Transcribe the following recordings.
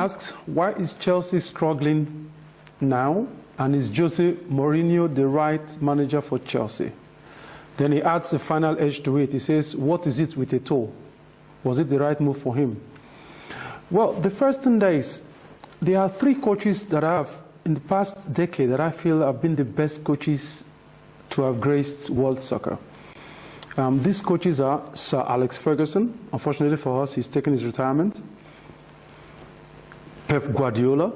asked, why is Chelsea struggling now? And is Jose Mourinho the right manager for Chelsea? Then he adds a final edge to it. He says, what is it with Eto'o? Was it the right move for him? Well, the first thing there is, there are 3 coaches that I have in the past decade that I feel have been the best coaches to have graced world soccer. These coaches are Sir Alex Ferguson. Unfortunately for us, he's taken his retirement. Pep Guardiola,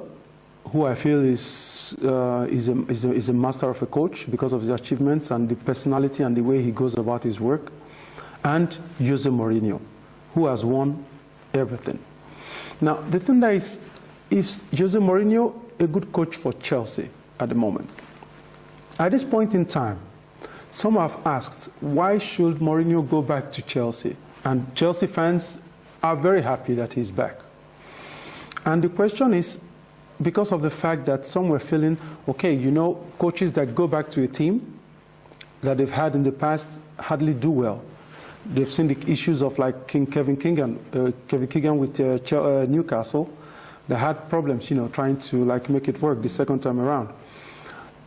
who I feel is a master of a coach because of his achievements and the personality and the way he goes about his work. And Jose Mourinho, who has won everything. Now, the thing that is Jose Mourinho a good coach for Chelsea at the moment? At this point in time, some have asked, why should Mourinho go back to Chelsea? And Chelsea fans are very happy that he's back. And the question is, because of the fact that some were feeling, okay, you know, coaches that go back to a team that they've had in the past hardly do well. They've seen the issues of like Kevin Keegan with Newcastle. They had problems, you know, trying to like make it work the second time around.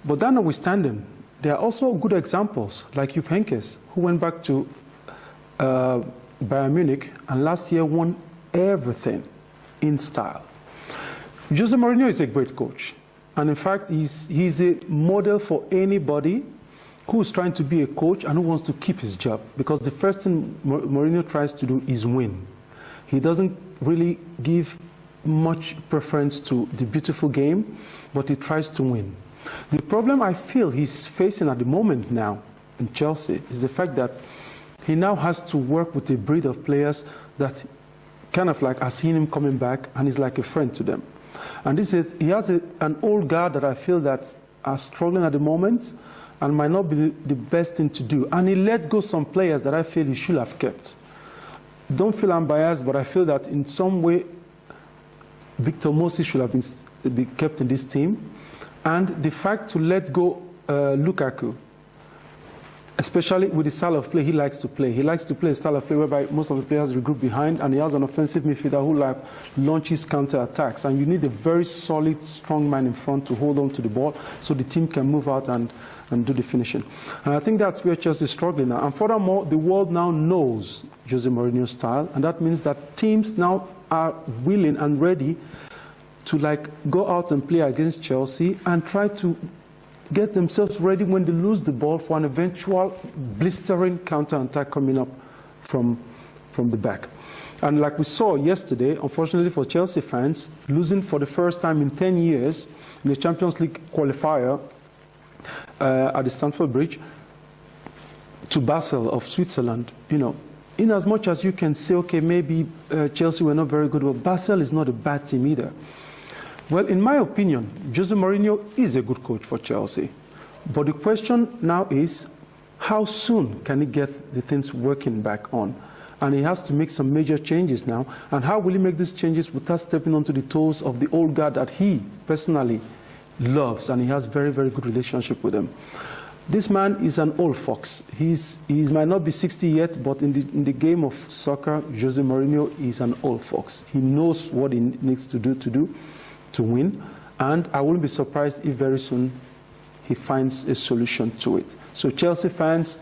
But that notwithstanding, there are also good examples, like Jupp Heynckes, who went back to Bayern Munich and last year won everything in style. Jose Mourinho is a great coach. And in fact, he's a model for anybody who's trying to be a coach and who wants to keep his job. Because the first thing Mourinho tries to do is win. He doesn't really give much preference to the beautiful game, but he tries to win. The problem I feel he's facing at the moment now in Chelsea is the fact that he now has to work with a breed of players that kind of like are seeing him coming back and is like a friend to them. And this is, he has an old guard that I feel that are struggling at the moment and might not be the best thing to do. And he let go some players that I feel he should have kept. Don't feel I'm biased, but I feel that in some way Victor Moses should have been kept in this team. And the fact to let go Lukaku, especially with the style of play he likes to play. He likes to play a style of play whereby most of the players regroup behind, and he has an offensive midfielder who like launches counter-attacks. And you need a very solid, strong man in front to hold on to the ball so the team can move out and do the finishing. And I think that's where Chelsea is struggling now. And furthermore, the world now knows Jose Mourinho's style, and that means that teams now are willing and ready to like go out and play against Chelsea and try to get themselves ready when they lose the ball for an eventual blistering counter-attack coming up from the back. And like we saw yesterday, unfortunately for Chelsea fans, losing for the first time in 10 years in the Champions League qualifier at the Stamford Bridge to Basel of Switzerland, you know, in as much as you can say, okay, maybe Chelsea were not very good, well, Basel is not a bad team either. Well, in my opinion, Jose Mourinho is a good coach for Chelsea. But the question now is, how soon can he get the things working back on? And he has to make some major changes now. And how will he make these changes without stepping onto the toes of the old guard that he personally loves, and he has very, very good relationship with them? This man is an old fox. He might not be 60 yet, but in the game of soccer, Jose Mourinho is an old fox. He knows what he needs to do to win, and I wouldn't be surprised if very soon he finds a solution to it. So Chelsea fans,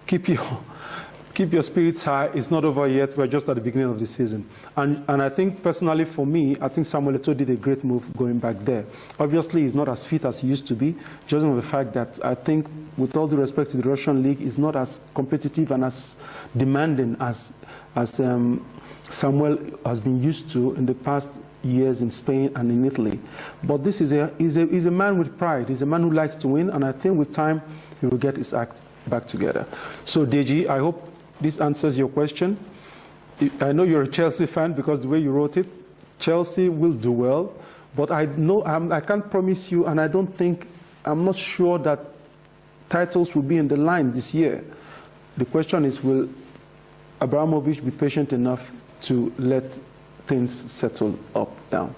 keep your spirits high. It's not over yet. We're just at the beginning of the season. And I think personally for me, I think Samuel Eto'o did a great move going back there. Obviously, he's not as fit as he used to be, just on the fact that I think, with all due respect to the Russian league, is not as competitive and as demanding as Samuel has been used to in the past years in Spain and in Italy. But this is he's a man with pride. He's a man who likes to win, and I think with time he will get his act back together. So Deji, I hope this answers your question. I know you're a Chelsea fan because the way you wrote it, Chelsea will do well, but I know I can't promise you, and I'm not sure that titles will be in the line this year. The question is, will Abramovich be patient enough to let things settle up down?